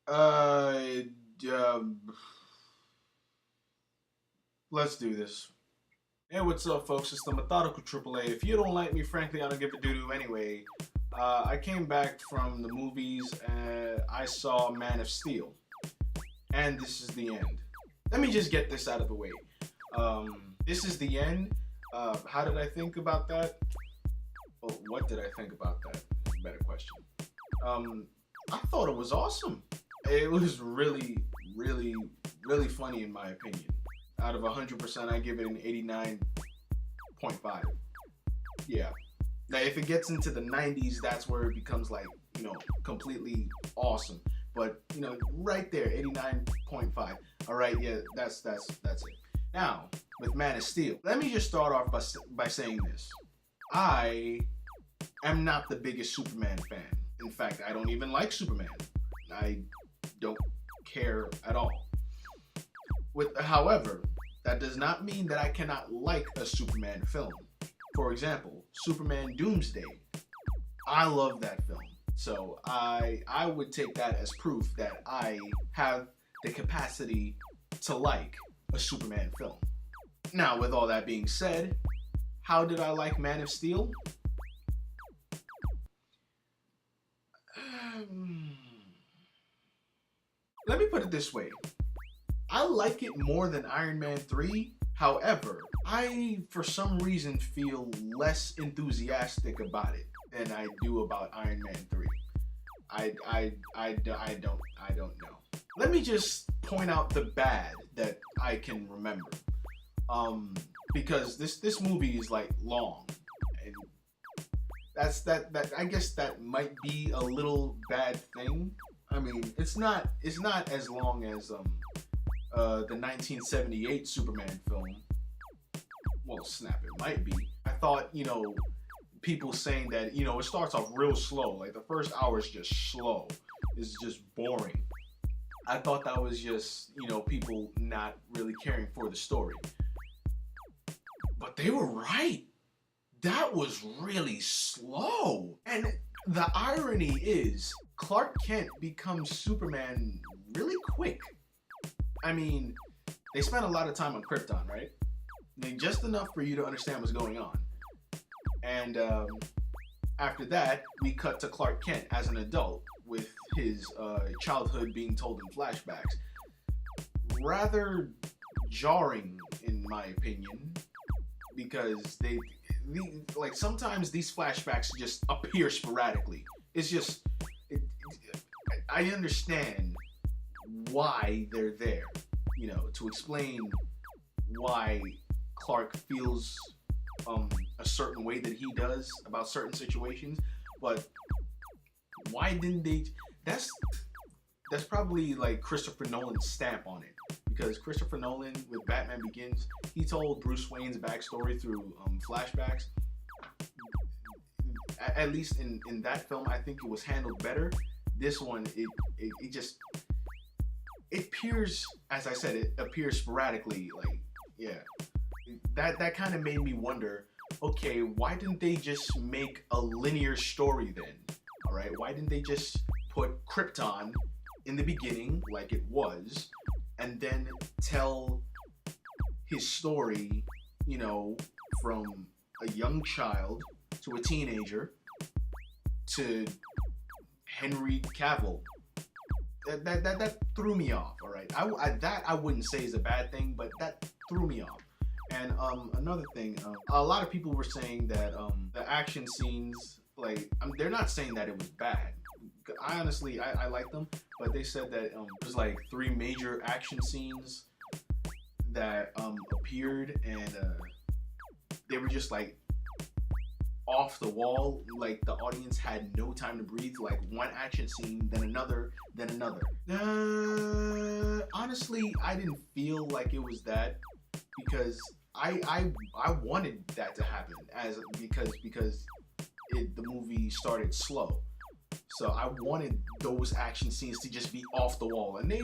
Uh, um, let's do this. Hey, what's up, folks? It's the Methodical AAA. If you don't like me, frankly, I don't give a doo-doo anyway. I came back from the movies and I saw Man of Steel. And this is the end. Let me just get this out of the way. This is the end. How did I think about that? Oh, what did I think about that? Better question. Um, I thought it was awesome. It was really, really, really funny in my opinion. Out of 100%, I give it an 89.5. Yeah. Now, if it gets into the 90s, that's where it becomes like, completely awesome. But, right there, 89.5. All right, yeah, that's it. Now, with Man of Steel, let me just start off by saying this. I am not the biggest Superman fan. In fact, I don't even like Superman. I don't care at all. However, that does not mean that I cannot like a Superman film. For example, Superman Doomsday. I love that film. So I would take that as proof that I have the capacity to like a Superman film. Now, with all that being said, how did I like Man of Steel? Let me put it this way. I like it more than Iron Man 3. However, I, for some reason, feel less enthusiastic about it than I do about Iron Man 3. I don't know. Let me just point out the bad that I can remember. Because this movie is like long, and that I guess that might be a little bad thing. I mean, it's not as long as the 1978 Superman film. Well, snap, it might be. I thought, people saying that, it starts off real slow. Like the first hour is just slow. It's just boring. I thought that was just, people not really caring for the story. But they were right. That was really slow. And the irony is, Clark Kent becomes Superman really quick. I mean, they spent a lot of time on Krypton, right? I mean, just enough for you to understand what's going on. And after that, we cut to Clark Kent as an adult with his childhood being told in flashbacks. Rather jarring, in my opinion, because like sometimes these flashbacks just appear sporadically. It's just, I understand why they're there, to explain why Clark feels a certain way that he does about certain situations, but why didn't they? That's probably like Christopher Nolan's stamp on it, because Christopher Nolan with Batman Begins, he told Bruce Wayne's backstory through flashbacks. At least in that film, I think it was handled better. This one, it just, it appears, as I said, it appears sporadically. Like, yeah, that kind of made me wonder. Okay, why didn't they just make a linear story then? All right, why didn't they just put Krypton in the beginning like it was, and then tell his story, from a young child to a teenager to Henry Cavill? That threw me off. All right, I wouldn't say is a bad thing, but that threw me off. And another thing, a lot of people were saying that the action scenes, like, they're not saying that it was bad. I honestly, I like them, but they said that there's like 3 major action scenes that appeared, and they were just like off the wall. Like the audience had no time to breathe. Like one action scene, then another, then another. Honestly, I didn't feel like it was that, because I wanted that to happen because the movie started slow. So I wanted those action scenes to just be off the wall, and they,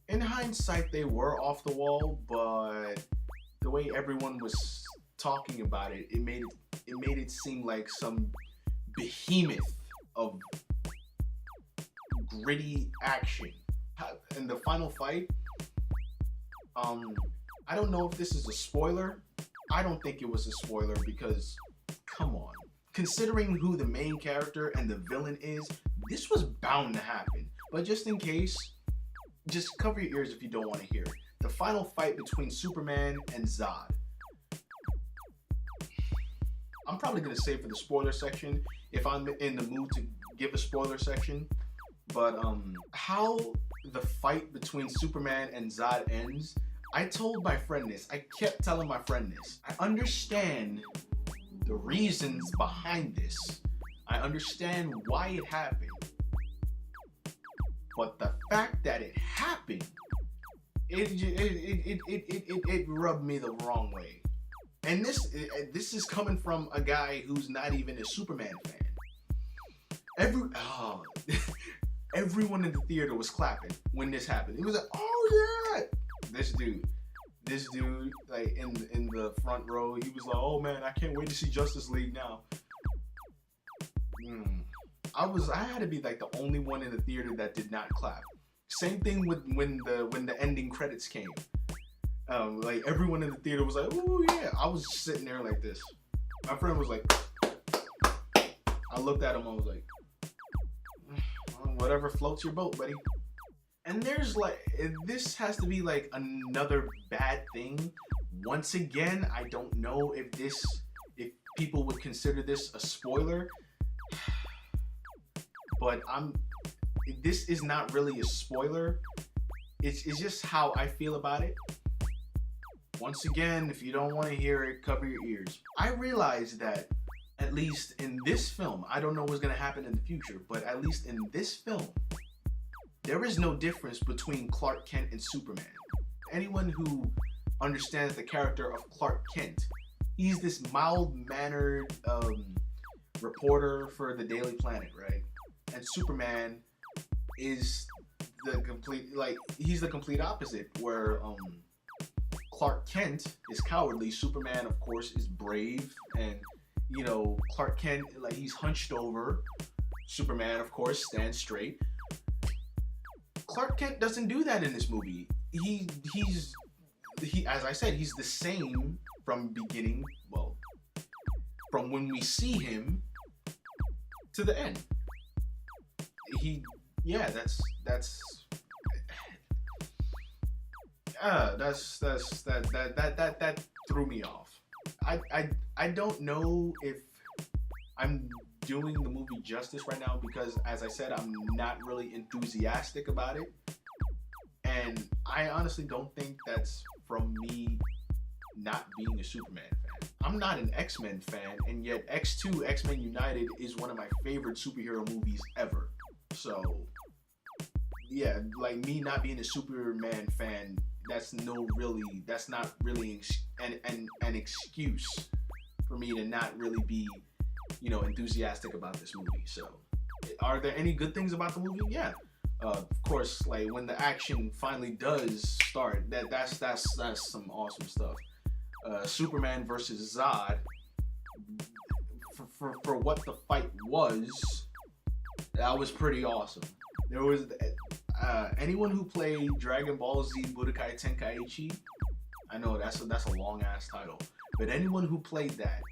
in hindsight, they were off the wall. But the way everyone was talking about it, it made it seem like some behemoth of gritty action. In the final fight, I don't know if this is a spoiler. I don't think it was a spoiler because, come on. Considering who the main character and the villain is, this was bound to happen. But just in case, just cover your ears if you don't want to hear it. The final fight between Superman and Zod. I'm probably going to save for the spoiler section if I'm in the mood to give a spoiler section. But how the fight between Superman and Zod ends, I told my friend this. I kept telling my friend this. I understand the reasons behind this. I understand why it happened. But the fact that it happened, it rubbed me the wrong way. And this is coming from a guy who's not even a Superman fan. Everyone in the theater was clapping when this happened. It was like, oh yeah! This dude, like in the front row, he was like, oh man, I can't wait to see Justice League now. I had to be like the only one in the theater that did not clap. Same thing with when the ending credits came. Like everyone in the theater was like, oh yeah. I was sitting there like this. My friend was like, I looked at him, I was like, whatever floats your boat, buddy. And there's like, this has to be like another bad thing. Once again, I don't know if people would consider this a spoiler, but this is not really a spoiler. It's just how I feel about it. Once again, if you don't want to hear it, cover your ears. I realize that at least in this film, I don't know what's going to happen in the future, but at least in this film, there is no difference between Clark Kent and Superman. Anyone who understands the character of Clark Kent, he's this mild-mannered reporter for the Daily Planet, right? And Superman is he's the complete opposite, where Clark Kent is cowardly. Superman, of course, is brave, and Clark Kent, like, he's hunched over. Superman, of course, stands straight. Clark Kent doesn't do that in this movie. He's as I said, he's the same from beginning, from when we see him to the end. That threw me off. I don't know if I'm doing the movie justice right now because, as I said, I'm not really enthusiastic about it, and I honestly don't think that's from me not being a Superman fan. I'm not an X-Men fan, and yet X2, X-Men United is one of my favorite superhero movies ever. So yeah, like, me not being a Superman fan, that's not really an excuse for me to not really be, enthusiastic about this movie. So, are there any good things about the movie? Yeah, of course. Like, when the action finally does start, that's some awesome stuff. Superman versus Zod, for what the fight was, that was pretty awesome. There was anyone who played Dragon Ball Z Budokai Tenkaichi, I know that's a long ass title, but anyone who played that,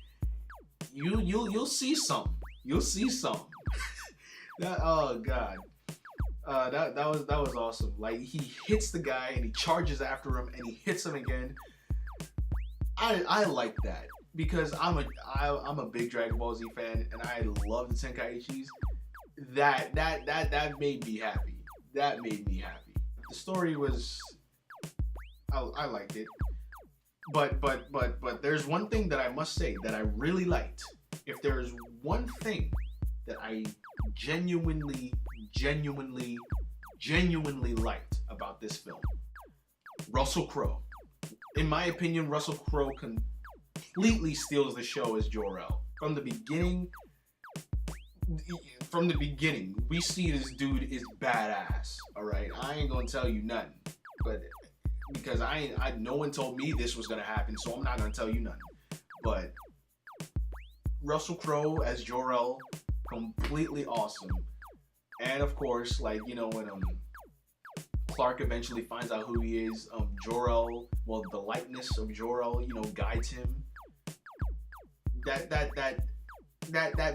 you'll see some. You'll see some. Oh god, that was awesome. Like, he hits the guy and he charges after him and he hits him again. I like that because I'm a big Dragon Ball Z fan and I love the Tenkaichis. That made me happy. That made me happy. The story was, I liked it. But there's one thing that I must say that I really liked. If there's one thing that I genuinely liked about this film, Russell Crowe. In my opinion, Russell Crowe completely steals the show as Jor-El. From the beginning, we see this dude is badass. All right, I ain't gonna tell you nothing, but because no one told me this was gonna happen, so I'm not gonna tell you nothing. But Russell Crowe as Jor-El, completely awesome. And of course, like, you know, when Clark eventually finds out who he is, Jor-El, well, the likeness of Jor-El, you know, guides him. That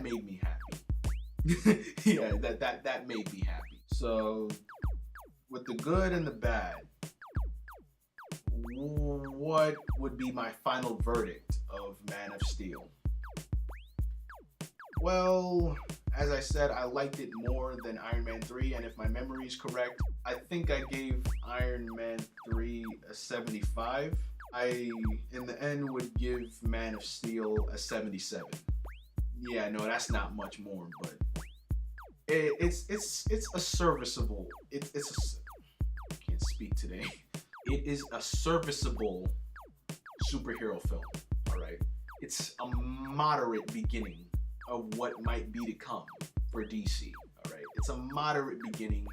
made me happy. Yeah, that made me happy. So, with the good and the bad, what would be my final verdict of Man of Steel? Well, as I said, I liked it more than Iron Man 3, and if my memory is correct, I think I gave Iron Man 3 a 75. I, in the end, would give Man of Steel a 77. Yeah, no, that's not much more, but it's a serviceable. I can't speak today. It is a serviceable superhero film. All right, it's a moderate beginning of what might be to come for DC. All right, it's a moderate beginning,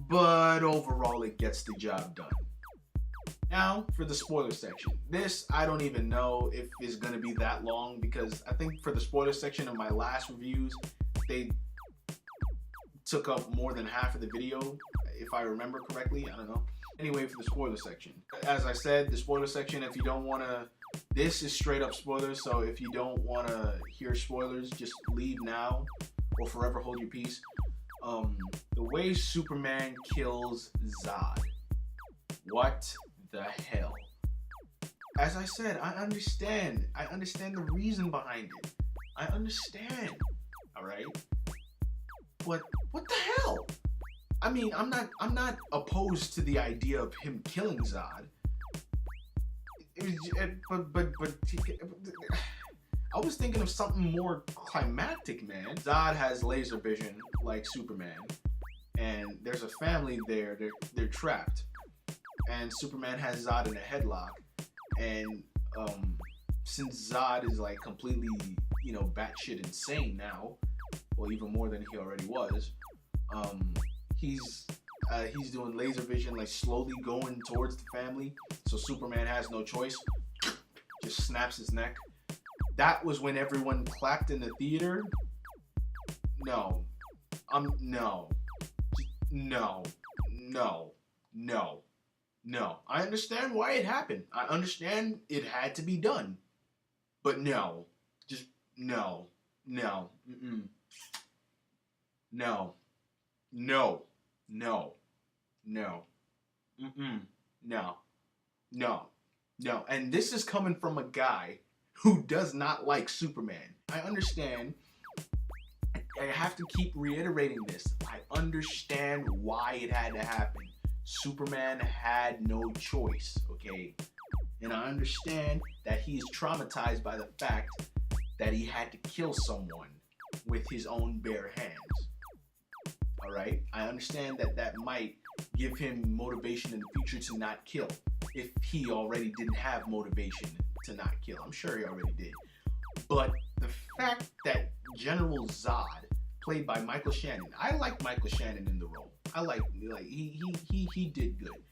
but overall, it gets the job done. Now, for the spoiler section. This, I don't even know if it's going to be that long because I think for the spoiler section of my last reviews, they took up more than half of the video, if I remember correctly. I don't know. Anyway, for the spoiler section. As I said, the spoiler section, if you don't want to... This is straight up spoilers, so if you don't want to hear spoilers, just leave now or forever hold your peace. The way Superman kills Zod. What the hell? As I said, I understand. I understand the reason behind it. I understand. Alright? But what the hell? I mean, I'm not opposed to the idea of him killing Zod. But I was thinking of something more climactic, man. Zod has laser vision like Superman, and there's a family there. They're trapped. And Superman has Zod in a headlock, and since Zod is like completely, you know, batshit insane now, well, even more than he already was, he's doing laser vision, like slowly going towards the family. So Superman has no choice, just snaps his neck. That was when everyone clapped in the theater. No, no, no. No, I understand why it happened. I understand it had to be done. But no. Just no. No. Mm-mm. No. No. No. No. Mm-mm. No. No. No. And this is coming from a guy who does not like Superman. I understand. I have to keep reiterating this. I understand why it had to happen. Superman had no choice, okay? And I understand that he's traumatized by the fact that he had to kill someone with his own bare hands. Alright? I understand that that might give him motivation in the future to not kill, if he already didn't have motivation to not kill. I'm sure he already did. But the fact that General Zod, played by Michael Shannon, I like Michael Shannon in the role. I like he did good,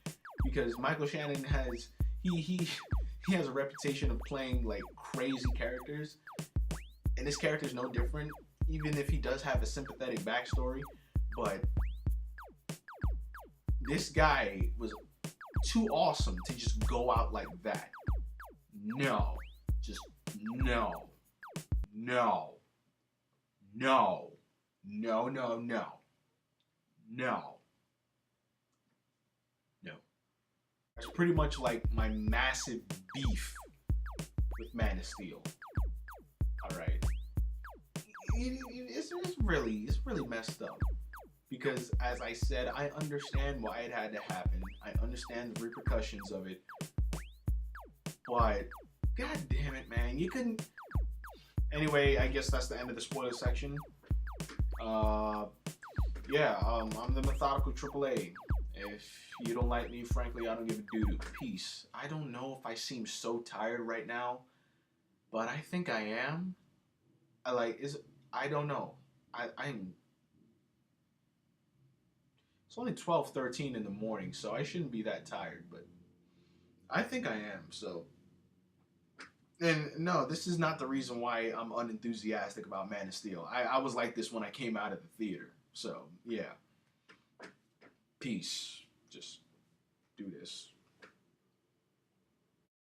because Michael Shannon has he has a reputation of playing like crazy characters, and this character is no different, even if he does have a sympathetic backstory. But this guy was too awesome to just go out like that. No, just no, no, no, no, no, no. No. No. It's pretty much like my massive beef with Man of Steel. Alright. It's really messed up. Because, as I said, I understand why it had to happen. I understand the repercussions of it. But, god damn it, man. You couldn't... Anyway, I guess that's the end of the spoiler section. Yeah, I'm the Methodical AAA. If you don't like me, frankly, I don't give a doo-doo. Peace. I don't know if I seem so tired right now, but I think I am. I don't know. I'm... It's only 12:13 in the morning, so I shouldn't be that tired, but I think I am, so... And no, this is not the reason why I'm unenthusiastic about Man of Steel. I was like this when I came out of the theater. So yeah, peace. Just do this.